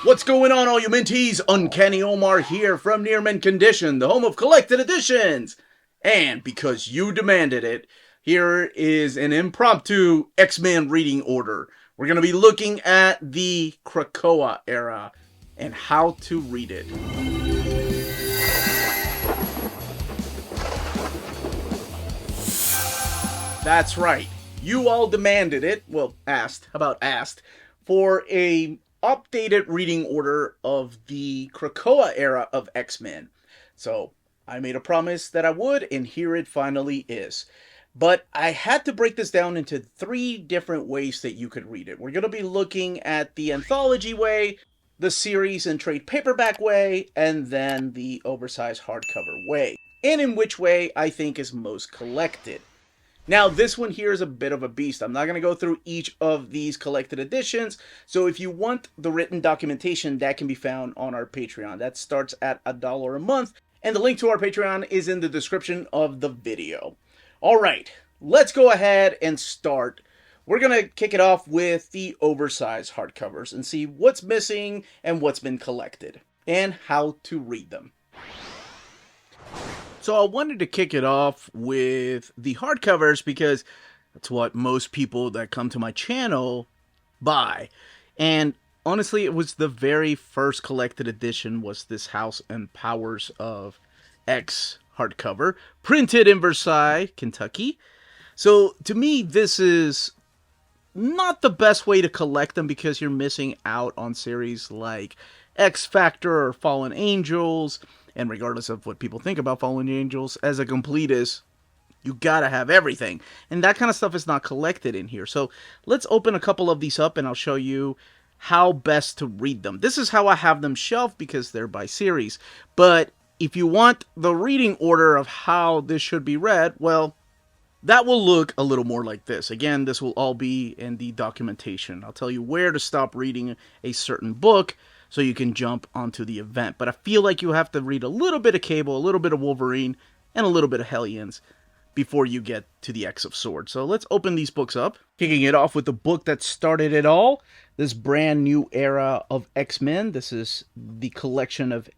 What's going on, all you minties? Uncanny Omar here from Near Mint Condition, the home of collected editions. And because you demanded it, here is an impromptu X-Men reading order. We're going to be looking at the Krakoa era and how to read it. That's right. You all demanded it. Well, asked for a updated reading order of the Krakoa era of X-Men. So I made a promise that I would, and here it finally is. But I had to break this down into 3 different ways that you could read it. We're going to be looking at the anthology way, the series and trade paperback way, and then the oversized hardcover way. And in which way I think is most collected. Now, this one here is a bit of a beast. I'm not going to go through each of these collected editions. So if you want the written documentation, that can be found on our Patreon. That starts at $1 a month. And the link to our Patreon is in the description of the video. All right, let's go ahead and start. We're going to kick it off with the oversized hardcovers and see what's missing and what's been collected and how to read them. So I wanted to kick it off with the hardcovers because that's what most people that come to my channel buy. And honestly, it was the very first collected edition was this House and Powers of X hardcover, printed in Versailles, Kentucky. So to me, this is not the best way to collect them because you're missing out on series like X Factor or Fallen Angels. And regardless of what people think about Fallen Angels, as a completist, you gotta have everything. And that kind of stuff is not collected in here. So let's open a couple of these up and I'll show you how best to read them. This is how I have them shelved because they're by series. But if you want the reading order of how this should be read, well, that will look a little more like this. Again, this will all be in the documentation. I'll tell you where to stop reading a certain book so you can jump onto the event. But I feel like you have to read a little bit of Cable, a little bit of Wolverine, and a little bit of Hellions before you get to the X of Swords. So let's open these books up. Kicking it off with the book that started it all, this brand new era of X-Men. This is the collection of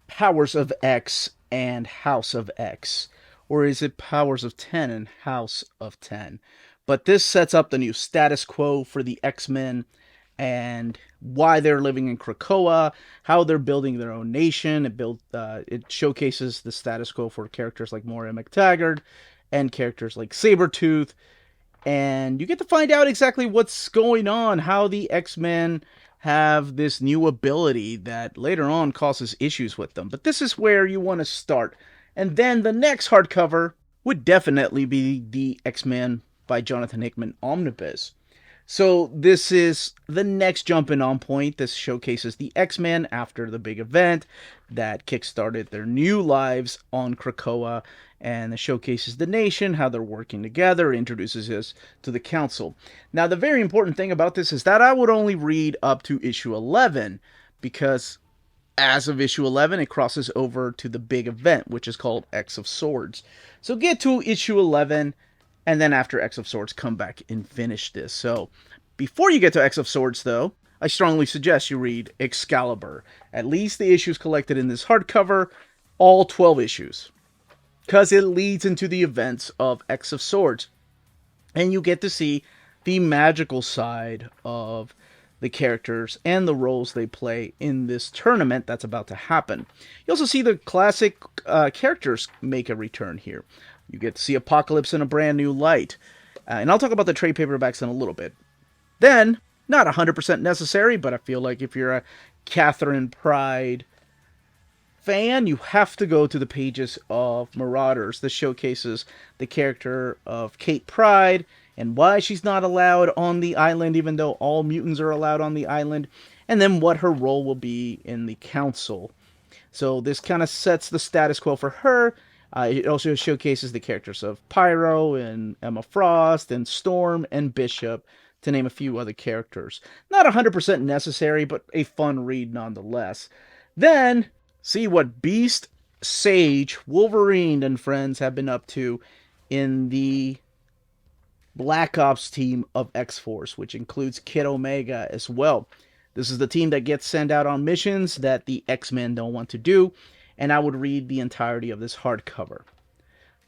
Powers of X and House of X. Or is it Powers of 10 and House of 10? But this sets up the new status quo for the X-Men and why they're living in Krakoa, how they're building their own nation. It showcases the status quo for characters like Moira McTaggart and characters like Sabretooth. And you get to find out exactly what's going on, how the X-Men have this new ability that later on causes issues with them. But this is where you want to start. And then the next hardcover would definitely be the X-Men by Jonathan Hickman Omnibus. So this is the next jumping on point. This showcases the X-Men after the big event that kickstarted their new lives on Krakoa. And it showcases the nation, how they're working together, introduces us to the council. Now, the very important thing about this is that I would only read up to issue 11 because as of issue 11, it crosses over to the big event, which is called X of Swords. So get to issue 11, and then after X of Swords, come back and finish this. So before you get to X of Swords, though, I strongly suggest you read Excalibur. At least the issues collected in this hardcover, all 12 issues. Because it leads into the events of X of Swords. And you get to see the magical side of the characters and the roles they play in this tournament that's about to happen. You also see the classic characters make a return here. You get to see Apocalypse in a brand new light. And I'll talk about the trade paperbacks in a little bit. Then, not 100% necessary, but I feel like if you're a Catherine Pryde fan, you have to go to the pages of Marauders. This showcases the character of Kate Pryde and why she's not allowed on the island, even though all mutants are allowed on the island, and then what her role will be in the council. So this kind of sets the status quo for her. It also showcases the characters of Pyro and Emma Frost and Storm and Bishop, to name a few other characters. Not 100% necessary, but a fun read nonetheless. Then, see what Beast, Sage, Wolverine, and friends have been up to in the Black Ops team of X-Force, which includes Kid Omega as well. This is the team that gets sent out on missions that the X-Men don't want to do, and I would read the entirety of this hardcover.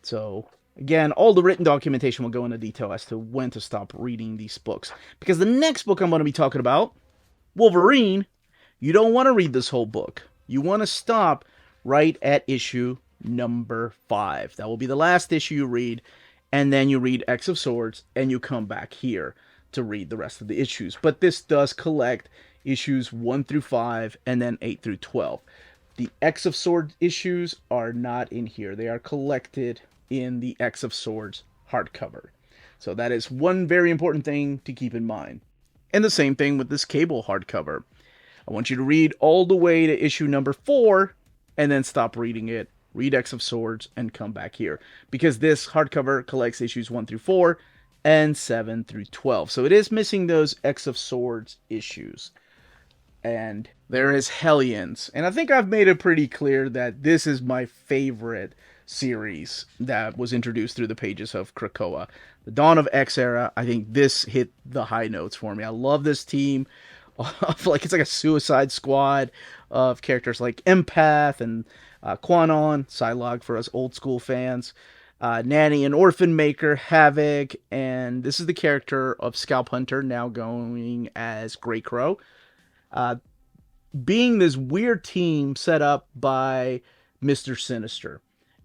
So, again, all the written documentation will go into detail as to when to stop reading these books. Because the next book I'm going to be talking about, Wolverine, you don't want to read this whole book. You want to stop right at issue number 5. That will be the last issue you read, and then you read X of Swords, and you come back here to read the rest of the issues. But this does collect issues 1 through 5, and then 8 through 12. The X of Swords issues are not in here. They are collected in the X of Swords hardcover. So that is one very important thing to keep in mind. And the same thing with this Cable hardcover. I want you to read all the way to issue number 4, and then stop reading it. Read X of Swords, and come back here. Because this hardcover collects issues 1 through 4, and 7 through 12. So it is missing those X of Swords issues. And there is Hellions. And I think I've made it pretty clear that this is my favorite series that was introduced through the pages of Krakoa. The Dawn of X era, I think this hit the high notes for me. I love this team. It's like a Suicide Squad of characters like Empath and Quanon, Psylocke for us old school fans, Nanny and Orphan Maker, Havoc, and this is the character of Scalp Hunter, now going as Grey Crow. Being this weird team set up by Mr. Sinister.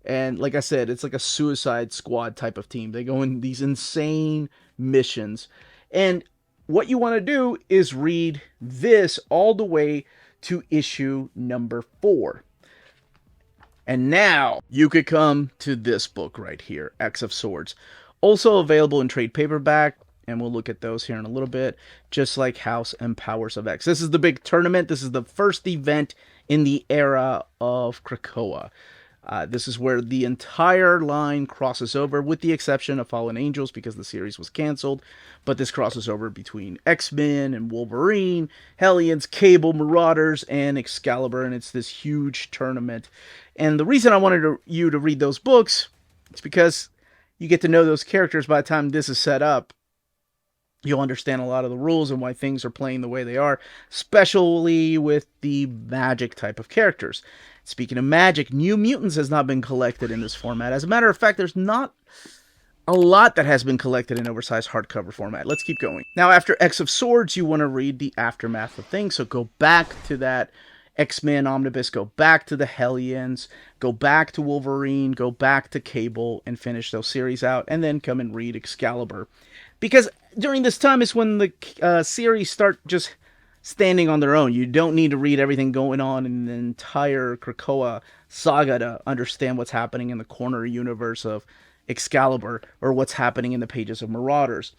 And like I said, it's like a Suicide Squad type of team. They go in these insane missions. And what you want to do is read this all the way to issue number 4. And now you could come to this book right here, X of Swords. Also available in trade paperback, and we'll look at those here in a little bit, just like House and Powers of X. This is the big tournament. This is the first event in the era of Krakoa. This is where the entire line crosses over, with the exception of Fallen Angels because the series was canceled. But this crosses over between X-Men and Wolverine, Hellions, Cable, Marauders, and Excalibur, and it's this huge tournament. And the reason I wanted you to read those books is because you get to know those characters by the time this is set up. You'll understand a lot of the rules and why things are playing the way they are, especially with the magic type of characters. Speaking of magic, New Mutants has not been collected in this format. As a matter of fact, there's not a lot that has been collected in oversized hardcover format. Let's keep going. Now, after X of Swords, you want to read the aftermath of things. So go back to that X-Men Omnibus, go back to the Hellions, go back to Wolverine, go back to Cable, and finish those series out, and then come and read Excalibur. Because during this time is when the series start just standing on their own. You don't need to read everything going on in the entire Krakoa saga to understand what's happening in the corner universe of Excalibur, or what's happening in the pages of Marauders.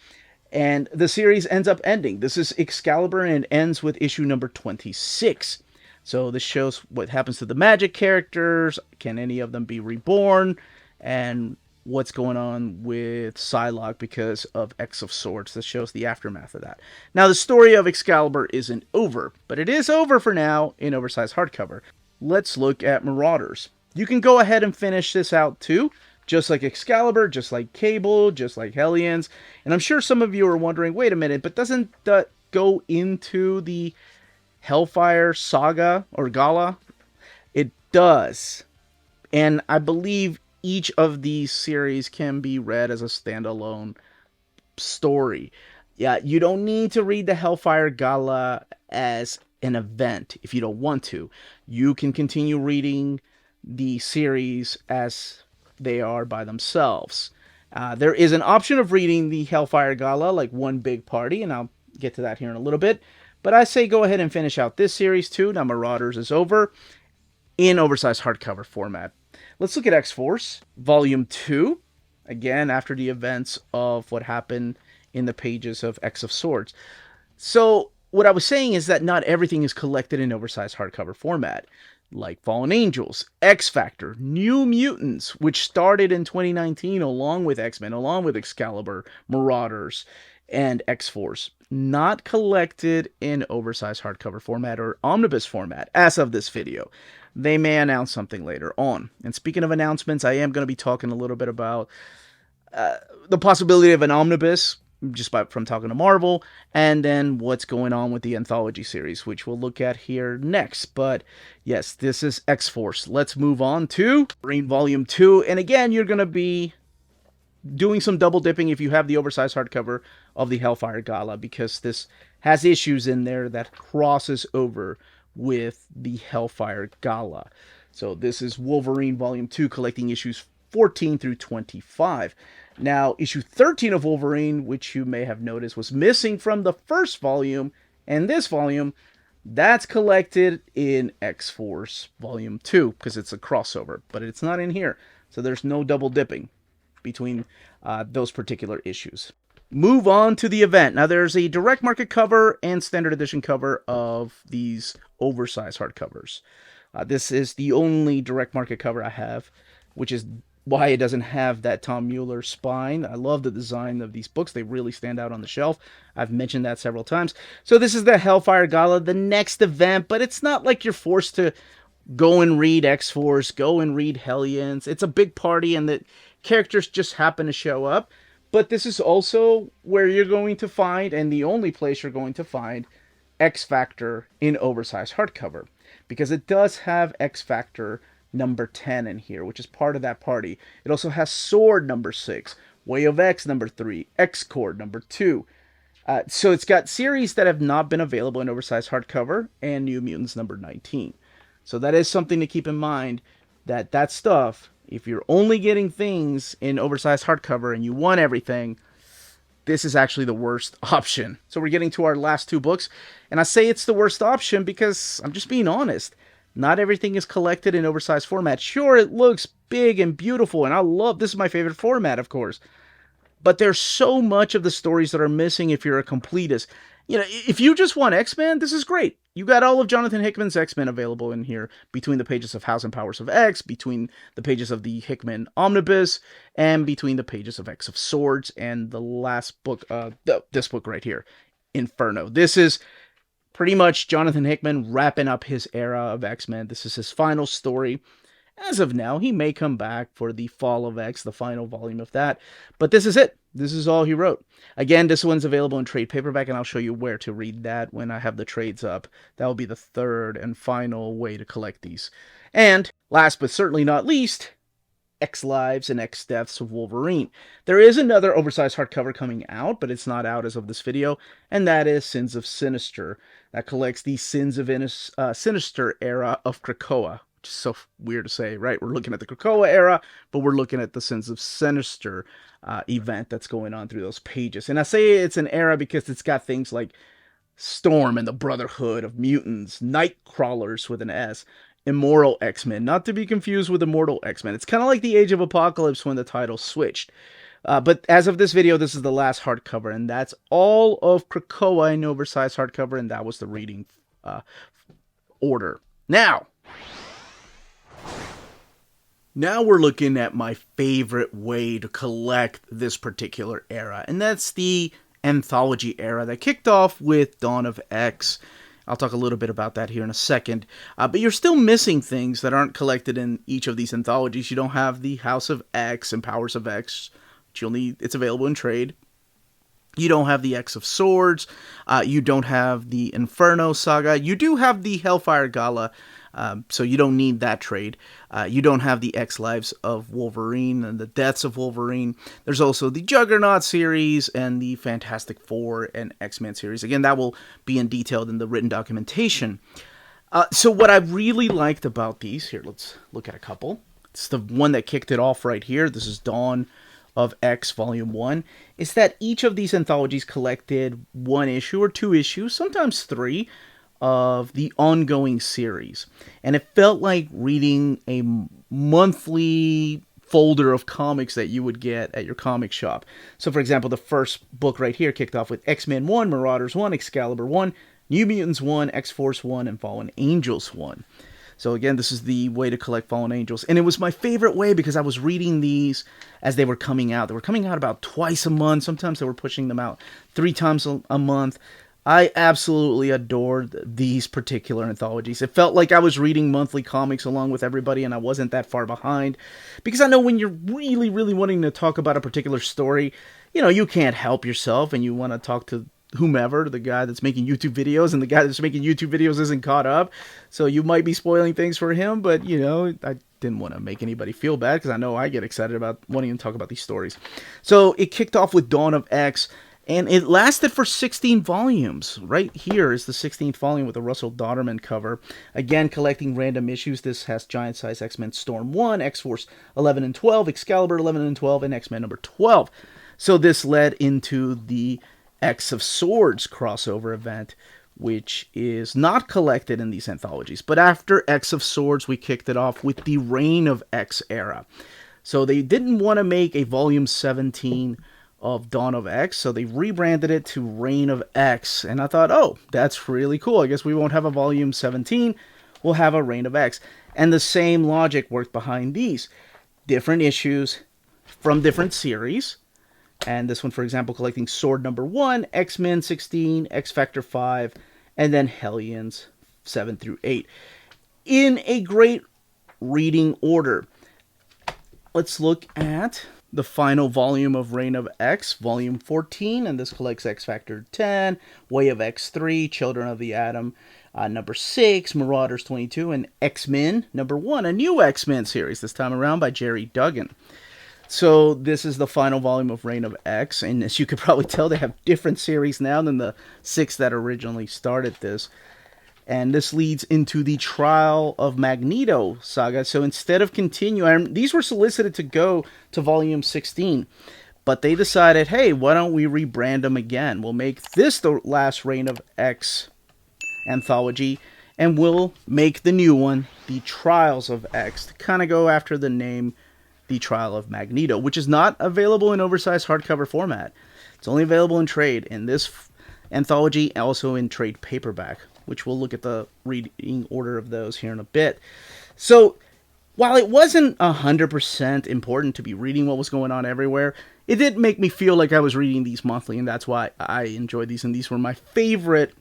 And the series ends up ending. This is Excalibur, and it ends with issue number 26. So this shows what happens to the magic characters. Can any of them be reborn? And what's going on with Psylocke because of X of Swords. This shows the aftermath of that. Now, the story of Excalibur isn't over, but it is over for now in oversized hardcover. Let's look at Marauders. You can go ahead and finish this out too, just like Excalibur, just like Cable, just like Hellions. And I'm sure some of you are wondering, wait a minute, but doesn't that go into the Hellfire Saga or Gala? It does. And I believe each of these series can be read as a standalone story. Yeah, you don't need to read the Hellfire Gala as an event if you don't want to. You can continue reading the series as they are by themselves. There is an option of reading the Hellfire Gala like one big party, and I'll get to that here in a little bit. But I say go ahead and finish out this series too. Now Marauders is over in oversized hardcover format. Let's look at X-Force, Volume 2, again, after the events of what happened in the pages of X of Swords. So, what I was saying is that not everything is collected in oversized hardcover format, like Fallen Angels, X-Factor, New Mutants, which started in 2019 along with X-Men, along with Excalibur, Marauders, and X-Force. Not collected in oversized hardcover format or omnibus format, as of this video. They may announce something later on. And speaking of announcements, I am going to be talking a little bit about the possibility of an omnibus from talking to Marvel, and then what's going on with the Anthology series, which we'll look at here next. But yes, this is X-Force. Let's move on to Wolverine Volume 2. And again, you're going to be doing some double dipping if you have the oversized hardcover of the Hellfire Gala, because this has issues in there that crosses over with the Hellfire Gala. So this is Wolverine Volume 2, collecting issues 14 through 25. Now, issue 13 of Wolverine, which you may have noticed was missing from the first volume and this volume, that's collected in X-Force Volume 2, because it's a crossover, but it's not in here. So there's no double dipping between those particular issues. Move on to the event. Now, there's a direct market cover and standard edition cover of these oversized hardcovers. This is the only direct market cover I have, which is why it doesn't have that Tom Mueller spine. I love the design of these books. They really stand out on the shelf. I've mentioned that several times. So this is the Hellfire Gala, the next event, but it's not like you're forced to go and read X-Force, go and read Hellions. It's a big party and the characters just happen to show up. But this is also where you're going to find, and the only place you're going to find, X-Factor in oversized hardcover. Because it does have X-Factor number 10 in here, which is part of that party. It also has Sword number 6, Way of X number 3, X-Cord number 2. So it's got series that have not been available in oversized hardcover, and New Mutants number 19. So that is something to keep in mind, that stuff, if you're only getting things in oversized hardcover and you want everything, this is actually the worst option. So we're getting to our last two books, and I say it's the worst option because I'm just being honest. Not everything is collected in oversized format. Sure, it looks big and beautiful, and I love, this is my favorite format, of course. But there's so much of the stories that are missing if you're a completist. You know, if you just want X-Men, this is great. You got all of Jonathan Hickman's X-Men available in here, between the pages of House and Powers of X, between the pages of the Hickman Omnibus, and between the pages of X of Swords, and the last book, this book right here, Inferno. This is pretty much Jonathan Hickman wrapping up his era of X-Men. This is his final story. As of now, he may come back for the Fall of X, the final volume of that. But this is it. This is all he wrote. Again, this one's available in trade paperback, and I'll show you where to read that when I have the trades up. That will be the third and final way to collect these. And last but certainly not least, X Lives and X Deaths of Wolverine. There is another oversized hardcover coming out, but it's not out as of this video, and that is Sins of Sinister. That collects the Sins of Sinister era of Krakoa. Which is so weird to say, right? We're looking at the Krakoa era, but we're looking at the Sins of Sinister event that's going on through those pages. And I say it's an era because it's got things like Storm and the Brotherhood of Mutants, Nightcrawlers with an S, Immortal X-Men, not to be confused with Immortal X-Men. It's kind of like the Age of Apocalypse when the title switched. But as of this video, this is the last hardcover, and that's all of Krakoa in oversized hardcover, and that was the reading order. Now we're looking at my favorite way to collect this particular era, and that's the anthology era that kicked off with Dawn of X. I'll talk a little bit about that here in a second, but you're still missing things that aren't collected in each of these anthologies. You don't have the House of X and Powers of X, which you'll need. It's available in trade. You don't have the X of Swords. You don't have the Inferno saga. You do have the Hellfire Gala, so you don't need that trade. You don't have the X Lives of Wolverine and the Deaths of Wolverine. There's also the Juggernaut series and the Fantastic Four and X-Men series. Again, that will be in detailed in the written documentation. So what I really liked about these, here, let's look at a couple. It's the one that kicked it off right here. This is Dawn of X Volume 1, is that each of these anthologies collected one issue or two issues, sometimes three, of the ongoing series. And it felt like reading a monthly folder of comics that you would get at your comic shop. So, for example, the first book right here kicked off with X-Men 1, Marauders 1, Excalibur 1, New Mutants 1, X-Force 1, and Fallen Angels 1. So again, this is the way to collect Fallen Angels. And it was my favorite way because I was reading these as they were coming out. They were coming out about twice a month. Sometimes they were pushing them out 3 times a month. I absolutely adored these particular anthologies. It felt like I was reading monthly comics along with everybody, and I wasn't that far behind. Because I know when you're really, really wanting to talk about a particular story, you can't help yourself, and you want to talk to whomever, the guy that's making YouTube videos, and the guy that's making YouTube videos isn't caught up. So you might be spoiling things for him, but, I didn't want to make anybody feel bad, because I know I get excited about wanting to talk about these stories. So it kicked off with Dawn of X, and it lasted for 16 volumes. Right here is the 16th volume with a Russell Dauterman cover. Again, collecting random issues. This has Giant Size X-Men Storm 1, X-Force 11 and 12, Excalibur 11 and 12, and X-Men number 12. So this led into the X of Swords crossover event, which is not collected in these anthologies. But after X of Swords, we kicked it off with the Reign of X era. So they didn't want to make a volume 17 of Dawn of X, so they rebranded it to Reign of X, and I thought, oh, that's really cool. I guess we won't have a volume 17, we'll have a Reign of X. And the same logic worked behind these. Different issues from different series, and this one, for example, collecting Sword number 1, X-Men 16, X-Factor 5, and then Hellions 7 through 8. In a great reading order. Let's look at the final volume of Reign of X, volume 14, and this collects X Factor 10, Way of X 3, Children of the Atom, number 6, Marauders 22, and X-Men number 1, a new X-Men series, this time around by Jerry Duggan. So this is the final volume of Reign of X, and as you could probably tell, they have different series now than the 6 that originally started this. And this leads into the Trial of Magneto saga. So instead of continuing, these were solicited to go to volume 16. But they decided, hey, why don't we rebrand them again? We'll make this the last Reign of X anthology. And we'll make the new one the Trials of X, to kind of go after the name The Trial of Magneto, which is not available in oversized hardcover format. It's only available in trade in this anthology, also in trade paperback, which we'll look at the reading order of those here in a bit. So, while it wasn't 100% important to be reading what was going on everywhere, it did make me feel like I was reading these monthly, and that's why I enjoyed these, and these were my favorite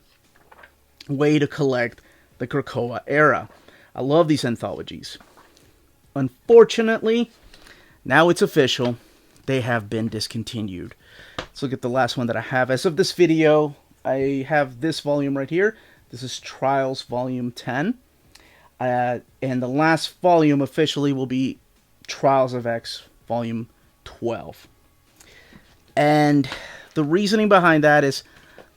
way to collect the Krakoa era. I love these anthologies. Unfortunately, now it's official, they have been discontinued. Let's look at the last one that I have. As of this video, I have this volume right here. This is Trials Volume 10. And the last volume officially will be Trials of X Volume 12. And the reasoning behind that is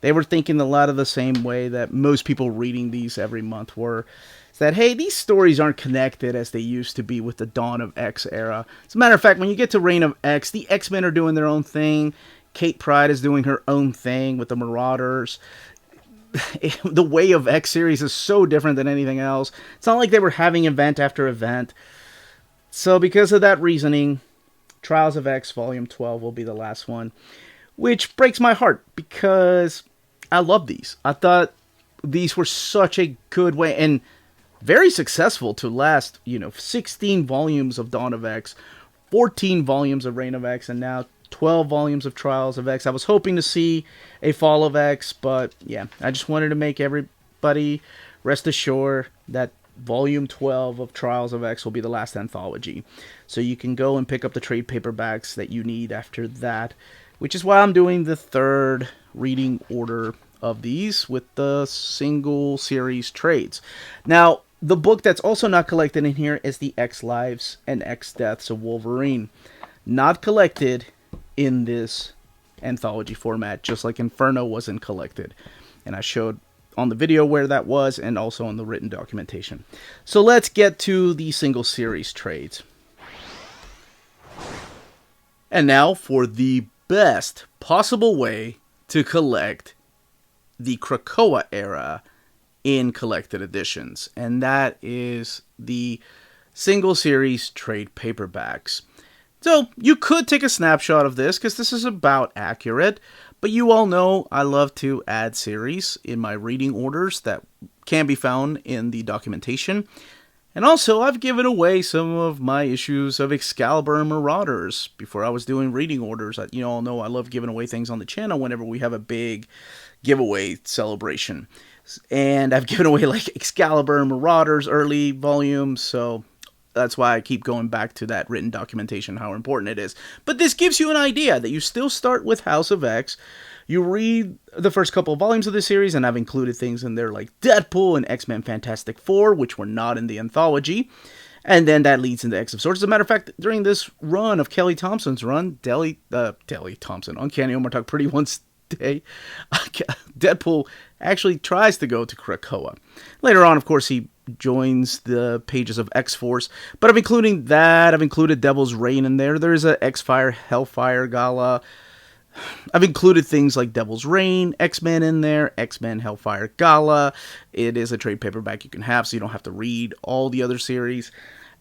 they were thinking a lot of the same way that most people reading these every month were. Is that, hey, these stories aren't connected as they used to be with the Dawn of X era. As a matter of fact, when you get to Reign of X, the X-Men are doing their own thing. Kate Pryde is doing her own thing with the Marauders. The Way of X series is so different than anything else. It's not like they were having event after event. So because of that reasoning, Trials of X Volume 12 will be the last one. Which breaks my heart because I love these. I thought these were such a good way and very successful to last, 16 volumes of Dawn of X, 14 volumes of Reign of X, and now 12 volumes of Trials of X. I was hoping to see a Fall of X, but yeah, I just wanted to make everybody rest assured that Volume 12 of Trials of X will be the last anthology. So you can go and pick up the trade paperbacks that you need after that, which is why I'm doing the third reading order of these with the single series trades. Now, the book that's also not collected in here is the X Lives and X Deaths of Wolverine. Not collected in this anthology format, just like Inferno wasn't collected. And I showed on the video where that was and also on the written documentation. So let's get to the single series trades. And now for the best possible way to collect the Krakoa era in collected editions, and that is the single series trade paperbacks. So you could take a snapshot of this because this is about accurate, but you all know I love to add series in my reading orders that can be found in the documentation. And also, I've given away some of my issues of Excalibur and Marauders before I was doing reading orders. You all know I love giving away things on the channel whenever we have a big giveaway celebration. And I've given away like Excalibur and Marauders early volumes, so that's why I keep going back to that written documentation, how important it is. But this gives you an idea that you still start with House of X. You read the first couple of volumes of the series, and I've included things in there like Deadpool and X-Men Fantastic Four, which were not in the anthology. And then that leads into X of Swords. As a matter of fact, during this run of Kelly Thompson's run, Deli Thompson, Uncanny Omar Talk Pretty Once Day, Deadpool actually tries to go to Krakoa. Later on, of course, he joins the pages of X-Force, but I'm including that. I've included Devil's Reign in there. There's a X-Fire, Hellfire Gala. I've included things like Devil's Reign, X-Men in there, X-Men Hellfire Gala. It is a trade paperback you can have, so you don't have to read all the other series.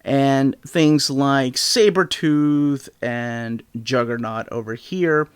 And things like Sabretooth and Juggernaut over here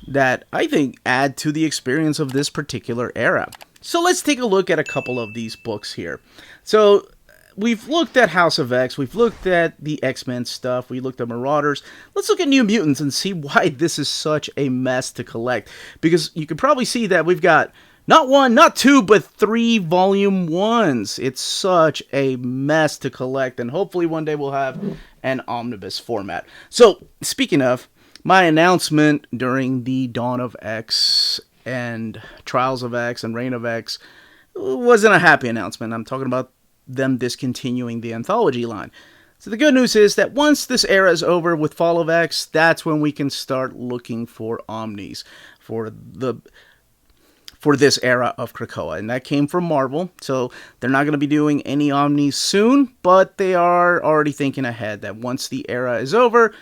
that I think add to the experience of this particular era. So let's take a look at a couple of these books here. So we've looked at House of X, we've looked at the X-Men stuff, we looked at Marauders. Let's look at New Mutants and see why this is such a mess to collect. Because you can probably see that we've got not one, not two, but 3 volume 1s. It's such a mess to collect, and hopefully one day we'll have an omnibus format. So, speaking of, my announcement during the Dawn of X and Trials of X and Reign of X wasn't a happy announcement. I'm talking about them discontinuing the anthology line. So the good news is that once this era is over with Fall of X, that's when we can start looking for omnis for this era of Krakoa. And that came from Marvel, so they're not going to be doing any omnis soon, but they are already thinking ahead that once the era is over,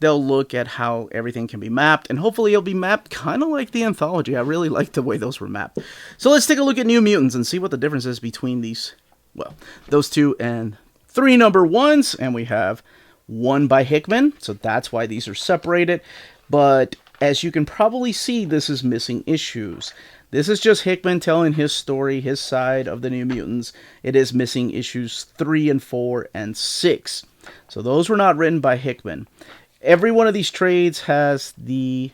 they'll look at how everything can be mapped, and hopefully it'll be mapped kind of like the anthology. I really like the way those were mapped. So let's take a look at New Mutants and see what the difference is between these, well, those 2 and 3 number 1s, and we have 1 by Hickman, so that's why these are separated. But as you can probably see, this is missing issues. This is just Hickman telling his story, his side of the New Mutants. It is missing issues 3 and 4 and 6. So those were not written by Hickman. Every one of these trades has the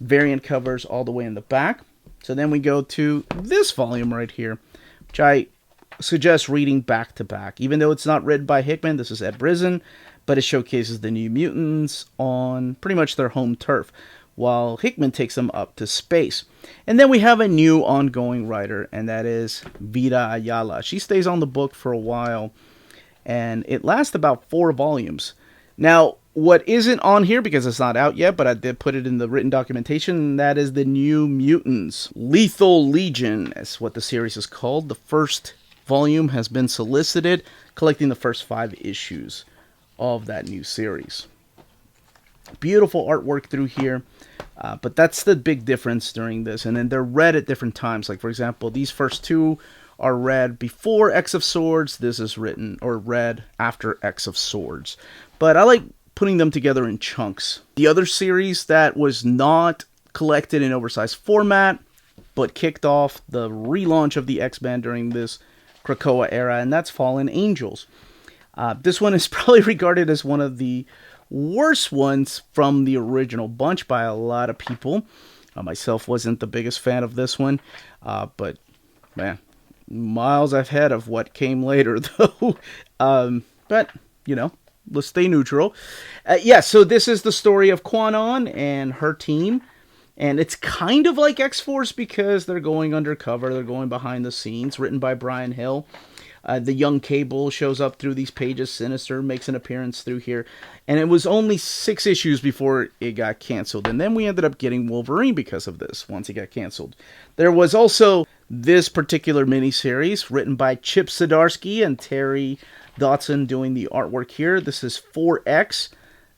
variant covers all the way in the back. So then we go to this volume right here, which I suggest reading back to back. Even though it's not written by Hickman, this is Ed Brisson, but it showcases the New Mutants on pretty much their home turf, while Hickman takes them up to space. And then we have a new ongoing writer, and that is Vida Ayala. She stays on the book for a while, and it lasts about 4 volumes. Now, what isn't on here, because it's not out yet, but I did put it in the written documentation, and that is the New Mutants. Lethal Legion is what the series is called. The first volume has been solicited, collecting the first 5 issues of that new series. Beautiful artwork through here, but that's the big difference during this. And then they're read at different times. Like, for example, these first 2 are read before X of Swords. This is written or read after X of Swords. But I like putting them together in chunks. The other series that was not collected in oversized format, but kicked off the relaunch of the X-Men during this Krakoa era, and that's Fallen Angels. This one is probably regarded as one of the worst ones from the original bunch by a lot of people. Myself wasn't the biggest fan of this one, but man, miles ahead of what came later, though. But, you know, let's stay neutral. So this is the story of Quanon and her team. And it's kind of like X-Force because they're going undercover. They're going behind the scenes. Written by Brian Hill. The young Cable shows up through these pages. Sinister makes an appearance through here. And it was only 6 issues before it got canceled. And then we ended up getting Wolverine because of this, once it got canceled. There was also this particular miniseries written by Chip Zdarsky and Terry Dodson doing the artwork here. This is 4X,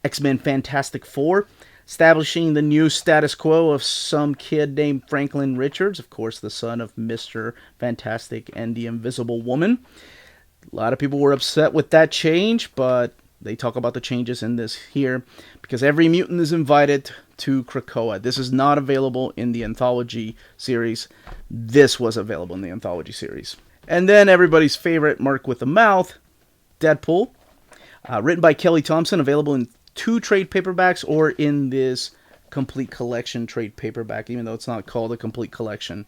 X-Men Fantastic Four, establishing the new status quo of some kid named Franklin Richards, of course the son of Mr. Fantastic and the Invisible Woman. A lot of people were upset with that change, but they talk about the changes in this here, because every mutant is invited to Krakoa. This is not available in the anthology series. This was available in the anthology series. And then everybody's favorite Mark with a Mouth, Deadpool. Written by Kelly Thompson, available in 2 trade paperbacks or in this complete collection trade paperback, even though it's not called a complete collection.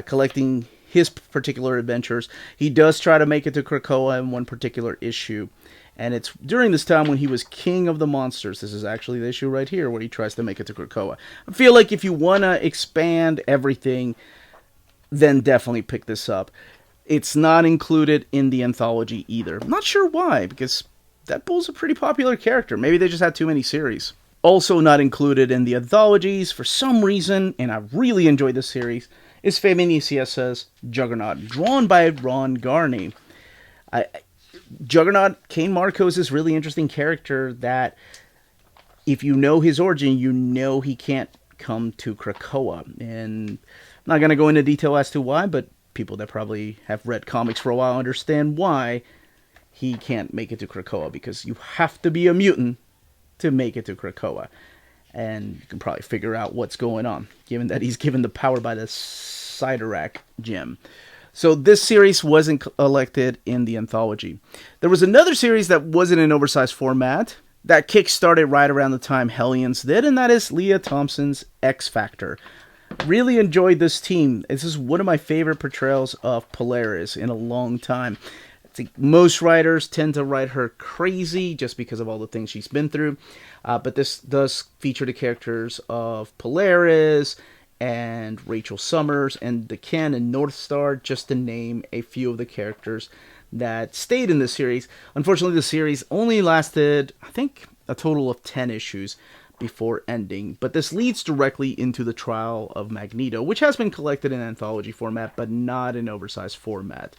Collecting his particular adventures. He does try to make it to Krakoa in one particular issue. And it's during this time when he was king of the monsters. This is actually the issue right here where he tries to make it to Krakoa. I feel like if you want to expand everything, then definitely pick this up. It's not included in the anthology either. I'm not sure why, because Deadpool's a pretty popular character. Maybe they just had too many series. Also not included in the anthologies for some reason, and I really enjoyed this series, is Feminicia's Juggernaut, drawn by Ron Garney. Juggernaut, Kane Marco's this really interesting character that, if you know his origin, you know he can't come to Krakoa. And I'm not going to go into detail as to why, but people that probably have read comics for a while understand why he can't make it to Krakoa, because you have to be a mutant to make it to Krakoa. And you can probably figure out what's going on, given that he's given the power by the Sidorak gem. So this series wasn't collected in the anthology. There was another series that wasn't in oversized format that kick-started right around the time Hellions did, and that is Leah Thompson's X Factor. Really enjoyed this team. This is one of my favorite portrayals of Polaris in a long time. I think most writers tend to write her crazy just because of all the things she's been through. But this does feature the characters of Polaris and Rachel Summers and the Ken and Northstar, just to name a few of the characters that stayed in the series. Unfortunately, the series only lasted, I think, a total of 10 issues before ending. But this leads directly into the trial of Magneto, which has been collected in anthology format, but not in oversized format.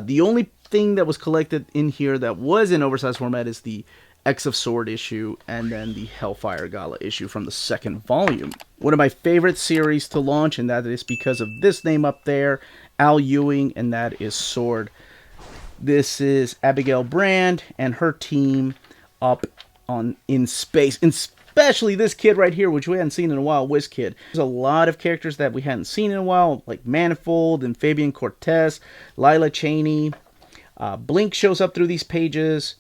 The only thing that was collected in here that was in oversized format is the X of Sword issue and then the Hellfire Gala issue from the second volume. One of my favorite series to launch, and that is because of this name up there, Al Ewing, and that is Sword. This is Abigail Brand and her team up in space, especially this kid right here, which we hadn't seen in a while, WizKid. There's a lot of characters that we hadn't seen in a while, like Manifold and Fabian Cortez, Lila Cheney. Blink shows up through these pages,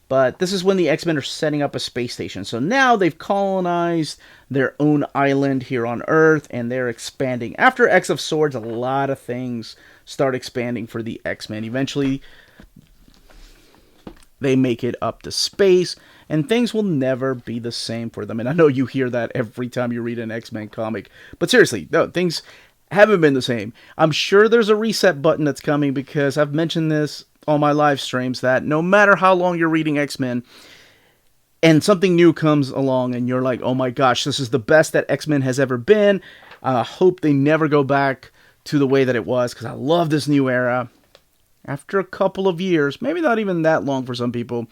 but this is when the X-Men are setting up a space station. So now they've colonized their own island here on Earth, and they're expanding. After X of Swords, a lot of things start expanding for the X-Men. Eventually, they make it up to space, and things will never be the same for them. And I know you hear that every time you read an X-Men comic, but seriously, no, things haven't been the same. I'm sure there's a reset button that's coming, because I've mentioned this on my live streams, that no matter how long you're reading X-Men and something new comes along and you're like, oh my gosh, this is the best that X-Men has ever been, I hope they never go back to the way that it was, because I love this new era. After a couple of years, maybe not even that long for some people,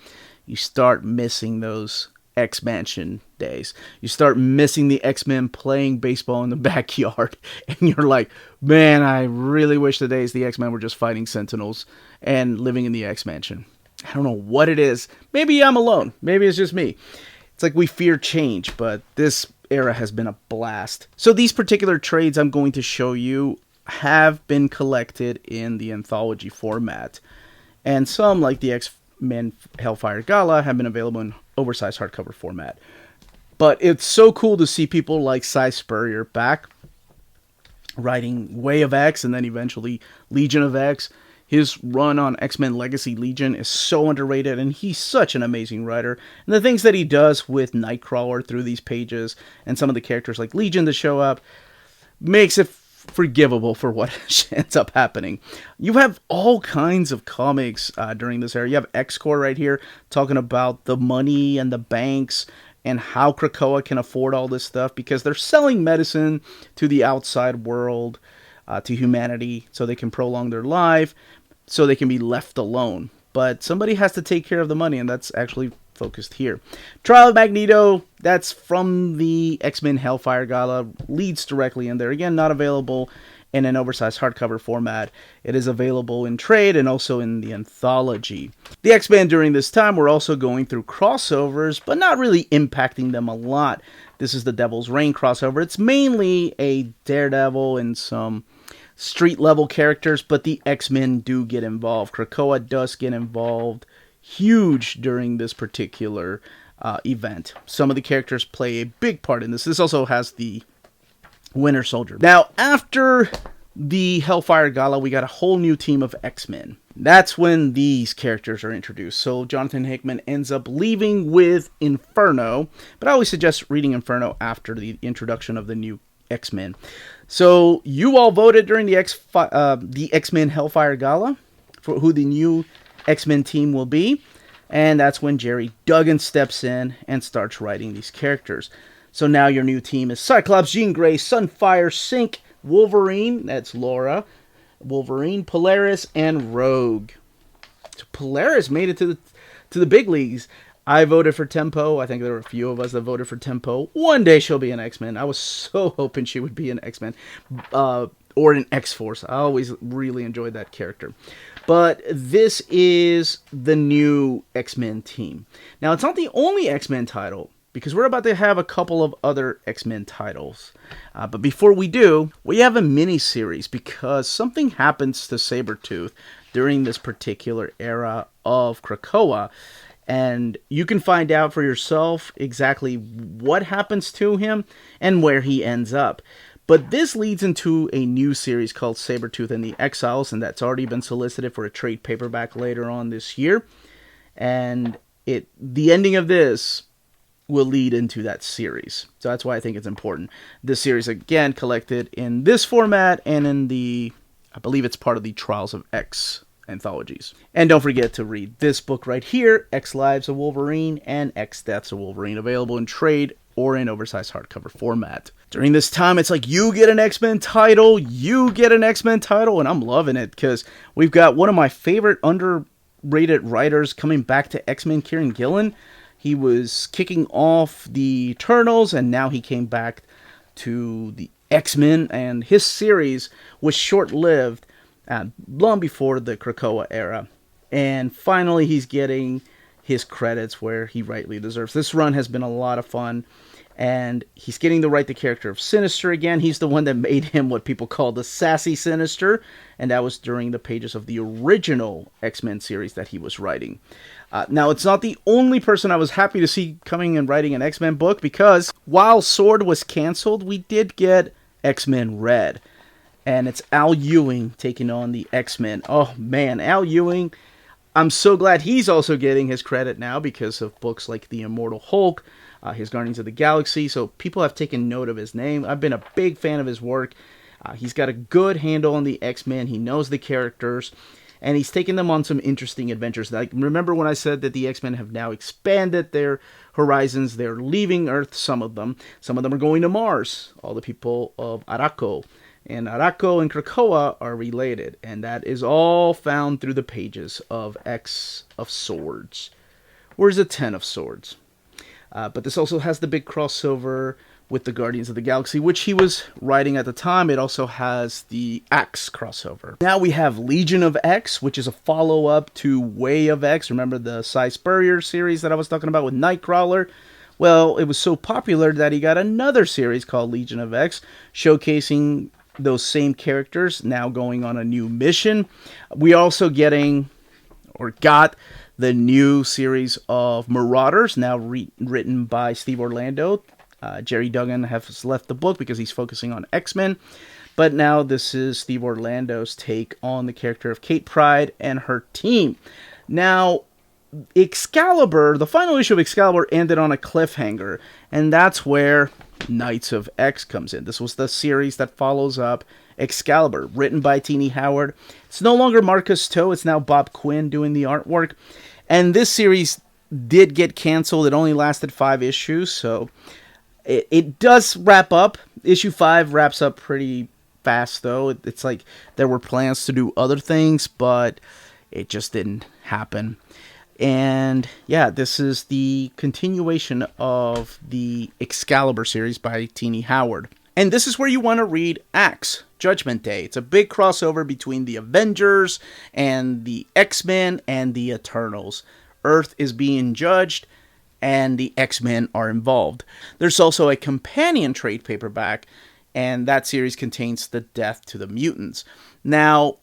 you start missing those X-Mansion days. You start missing the X-Men playing baseball in the backyard. And you're like, man, I really wish the days the X-Men were just fighting Sentinels and living in the X-Mansion. I don't know what it is. Maybe I'm alone. Maybe it's just me. It's like we fear change, but this era has been a blast. So these particular trades I'm going to show you have been collected in the anthology format. And some, like the X-Men Hellfire Gala, have been available in oversized hardcover format. But it's so cool to see people like Cy Spurrier back writing Way of X and then eventually Legion of X. His run on X-Men Legacy Legion is so underrated, and he's such an amazing writer. And the things that he does with Nightcrawler through these pages and some of the characters like Legion to show up makes it forgivable for what ends up happening. You have all kinds of comics during this era. You have X-Corps right here talking about the money and the banks and how Krakoa can afford all this stuff, because they're selling medicine to the outside world, to humanity, so they can prolong their life, so they can be left alone. But somebody has to take care of the money, and that's actually focused here. Trial of Magneto, that's from the X-Men Hellfire Gala, leads directly in there. Again, not available in an oversized hardcover format. It is available in trade and also in the anthology. The X-Men during this time were also going through crossovers, but not really impacting them a lot. This is the Devil's Reign crossover. It's mainly a Daredevil and some street level characters, but the X-Men do get involved. Krakoa does get involved huge during this particular event. Some of the characters play a big part in this. This also has the Winter Soldier. Now, after the Hellfire Gala, we got a whole new team of X-Men. That's when these characters are introduced. So Jonathan Hickman ends up leaving with Inferno, but I always suggest reading Inferno after the introduction of the new X-Men. So you all voted during the X-Men Hellfire Gala for who the new X-Men team will be, and that's when Jerry Duggan steps in and starts writing these characters. So now your new team is Cyclops, Jean Grey, Sunfire, Synch, Wolverine, that's Laura, Wolverine, Polaris, and Rogue. So Polaris made it to the big leagues. I voted for Tempo. I think there were a few of us that voted for Tempo. One day she'll be an X-Men. I was so hoping she would be an X-Men. Or an X-Force. I always really enjoyed that character. But this is the new X-Men team. Now, it's not the only X-Men title, because we're about to have a couple of other X-Men titles. But before we do, we have a mini-series, because something happens to Sabretooth during this particular era of Krakoa. And you can find out for yourself exactly what happens to him and where he ends up. But this leads into a new series called Sabretooth and the Exiles, and that's already been solicited for a trade paperback later on this year. And the ending of this will lead into that series. So that's why I think it's important. This series, again, collected in this format and in I believe it's part of the Trials of X anthologies. And don't forget to read this book right here, X Lives of Wolverine and X Deaths of Wolverine, available in trade or in oversized hardcover format. During this time, it's like you get an X-Men title, and I'm loving it because we've got one of my favorite underrated writers coming back to X-Men, Kieran Gillen. He was kicking off the Eternals, and now he came back to the X-Men, and his series was short-lived, long before the Krakoa era. And finally, he's getting his credits where he rightly deserves. This run has been a lot of fun, and he's getting to write the character of Sinister again. He's the one that made him what people call the sassy Sinister, and that was during the pages of the original X-Men series that he was writing. Now, it's not the only person I was happy to see coming and writing an X-Men book, because while Sword was canceled, we did get X-Men Red. And it's Al Ewing taking on the X-Men. Oh, man, Al Ewing. I'm so glad he's also getting his credit now because of books like The Immortal Hulk, his Guardians of the Galaxy. So people have taken note of his name. I've been a big fan of his work. He's got a good handle on the X-Men. He knows the characters. And he's taken them on some interesting adventures. Like, remember when I said that the X-Men have now expanded their horizons? They're leaving Earth, some of them. Some of them are going to Mars. All the people of Arakko. And Arakko and Krakoa are related, and that is all found through the pages of X of Swords. Or is it 10 of Swords? But this also has the big crossover with the Guardians of the Galaxy, which he was writing at the time. It also has the Axe crossover. Now we have Legion of X, which is a follow-up to Way of X. Remember the Cy Spurrier series that I was talking about with Nightcrawler? Well, it was so popular that he got another series called Legion of X, showcasing those same characters now going on a new mission. We also got the new series of Marauders, now written by Steve Orlando. Jerry Duggan has left the book because he's focusing on X-Men. But now this is Steve Orlando's take on the character of Kate Pryde and her team. Now, Excalibur, the final issue of Excalibur ended on a cliffhanger, and that's where Knights of X comes in. This was the series that follows up Excalibur, written by Tini Howard. It's no longer Marcus Toe, it's now Bob Quinn doing the artwork. And this series did get canceled. It only lasted 5 issues, so it does wrap up. Issue 5 wraps up pretty fast, though. It's like there were plans to do other things, but it just didn't happen. And yeah, this is the continuation of the Excalibur series by Tini Howard. And this is where you want to read Axe, Judgment Day. It's a big crossover between the Avengers and the X-Men and the Eternals. Earth is being judged, and the X-Men are involved. There's also a companion trade paperback and that series contains the death to the mutants. Now,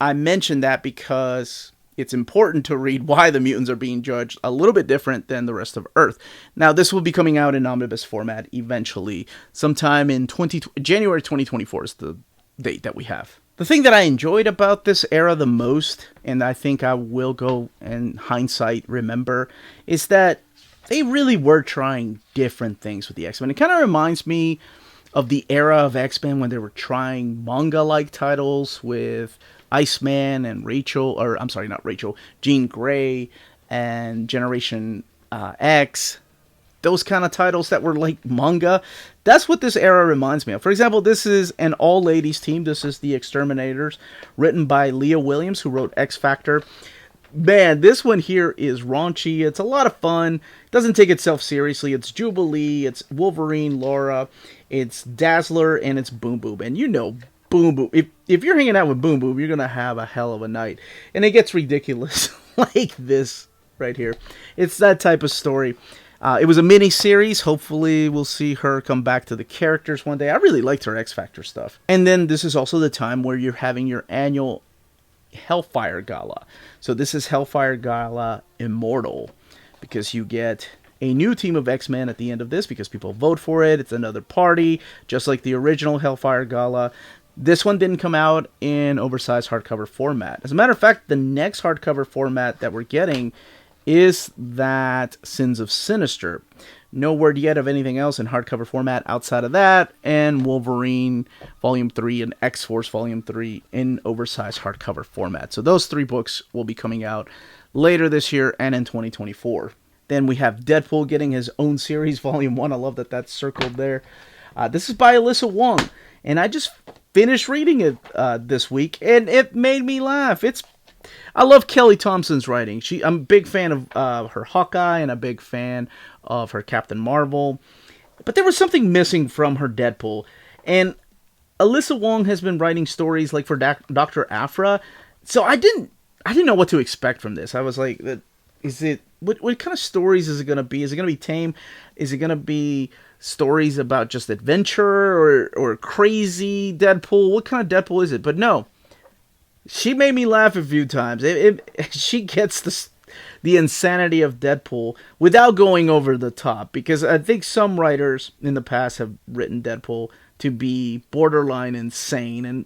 I mentioned that because it's important to read why the mutants are being judged a little bit different than the rest of Earth. Now, this will be coming out in omnibus format eventually. Sometime in January 2024 is the date that we have. The thing that I enjoyed about this era the most, and I think I will go in hindsight remember, is that they really were trying different things with the X-Men. It kind of reminds me of the era of X-Men when they were trying manga-like titles with Iceman and Jean Grey and Generation X. Those kind of titles that were like manga. That's what this era reminds me of. For example, this is an all-ladies team. This is The Exterminators, written by Leah Williams, who wrote X Factor. Man, this one here is raunchy. It's a lot of fun. It doesn't take itself seriously. It's Jubilee, it's Wolverine, Laura, it's Dazzler, and it's Boom Boom. And you know Boom Boom. If you're hanging out with Boom Boom, you're going to have a hell of a night. And it gets ridiculous like this right here. It's that type of story. It was a mini-series. Hopefully we'll see her come back to the characters one day. I really liked her X Factor stuff. And then this is also the time where you're having your annual Hellfire Gala. So this is Hellfire Gala Immortal, because you get a new team of X-Men at the end of this because people vote for it. It's another party, just like the original Hellfire Gala. This one didn't come out in oversized hardcover format. As a matter of fact, the next hardcover format that we're getting is that Sins of Sinister. No word yet of anything else in hardcover format outside of that, and Wolverine Volume 3 and X-Force Volume 3 in oversized hardcover format. So those 3 books will be coming out later this year and in 2024. Then we have Deadpool getting his own series, Volume 1. I love that that's circled there. This is by Alyssa Wong, and I just finished reading it this week, and it made me laugh. I love Kelly Thompson's writing. I'm a big fan of her Hawkeye, and a big fan of her Captain Marvel. But there was something missing from her Deadpool. And Alyssa Wong has been writing stories like for Dr. Aphra. So I didn't know what to expect from this. I was like, what kind of stories is it going to be? Is it going to be tame? Is it going to be stories about just adventure or crazy Deadpool? What kind of Deadpool is it? But no. She made me laugh a few times. She gets the insanity of Deadpool without going over the top. Because I think some writers in the past have written Deadpool to be borderline insane. And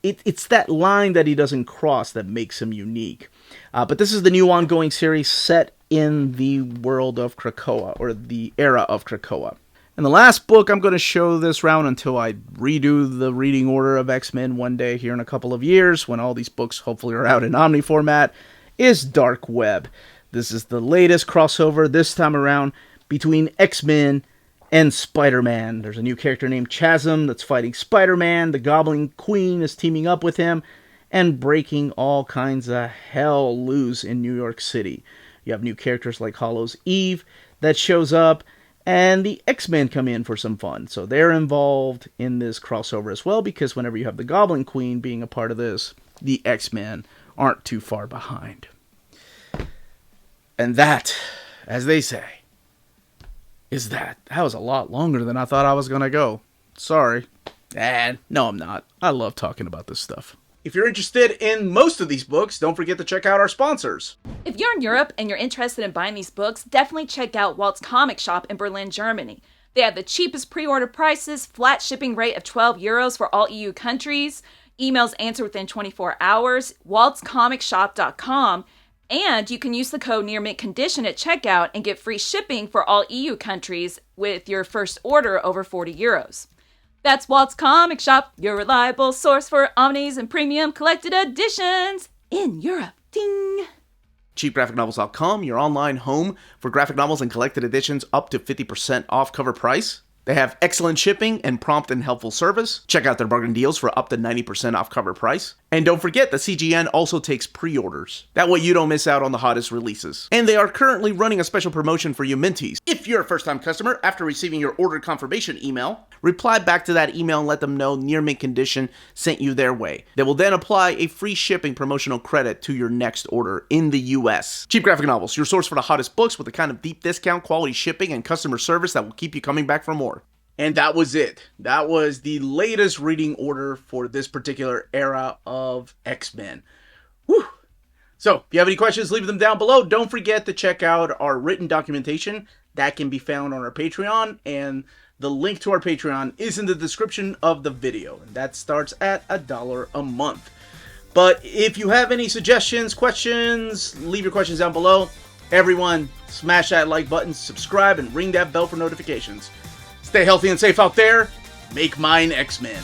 it's that line that he doesn't cross that makes him unique. But this is the new ongoing series set in the world of Krakoa, or the era of Krakoa. And the last book I'm going to show this round until I redo the reading order of X-Men one day here in a couple of years, when all these books hopefully are out in Omni format, is Dark Web. This is the latest crossover this time around between X-Men and Spider-Man. There's a new character named Chasm that's fighting Spider-Man. The Goblin Queen is teaming up with him and breaking all kinds of hell loose in New York City. You have new characters like Hollow's Eve that shows up, and the X-Men come in for some fun. So they're involved in this crossover as well, because whenever you have the Goblin Queen being a part of this, the X-Men aren't too far behind. And that, as they say, is that. That was a lot longer than I thought I was going to go. Sorry. No, I'm not. I love talking about this stuff. If you're interested in most of these books, don't forget to check out our sponsors. If you're in Europe and you're interested in buying these books, definitely check out Walt's Comic Shop in Berlin, Germany. They have the cheapest pre-order prices, flat shipping rate of €12 for all EU countries, emails answered within 24 hours, waltscomicshop.com, and you can use the code nearmintcondition at checkout and get free shipping for all EU countries with your first order over €40. That's Walt's Comic Shop, your reliable source for omnis and premium collected editions in Europe. Ding! CheapGraphicNovels.com, your online home for graphic novels and collected editions up to 50% off cover price. They have excellent shipping and prompt and helpful service. Check out their bargain deals for up to 90% off cover price. And don't forget, the CGN also takes pre-orders. That way you don't miss out on the hottest releases. And they are currently running a special promotion for you Minties. If you're a first-time customer, after receiving your order confirmation email, reply back to that email and let them know Near Mint Condition sent you their way. They will then apply a free shipping promotional credit to your next order in the US. Cheap Graphic Novels, your source for the hottest books with the kind of deep discount, quality shipping, and customer service that will keep you coming back for more. And that was it. That was the latest reading order for this particular era of X-Men. Whew. So, if you have any questions, leave them down below. Don't forget to check out our written documentation. That can be found on our Patreon, and the link to our Patreon is in the description of the video. And that starts at $1 a month. But if you have any suggestions, questions, leave your questions down below. Everyone, smash that like button, subscribe, and ring that bell for notifications. Stay healthy and safe out there. Make mine X-Men.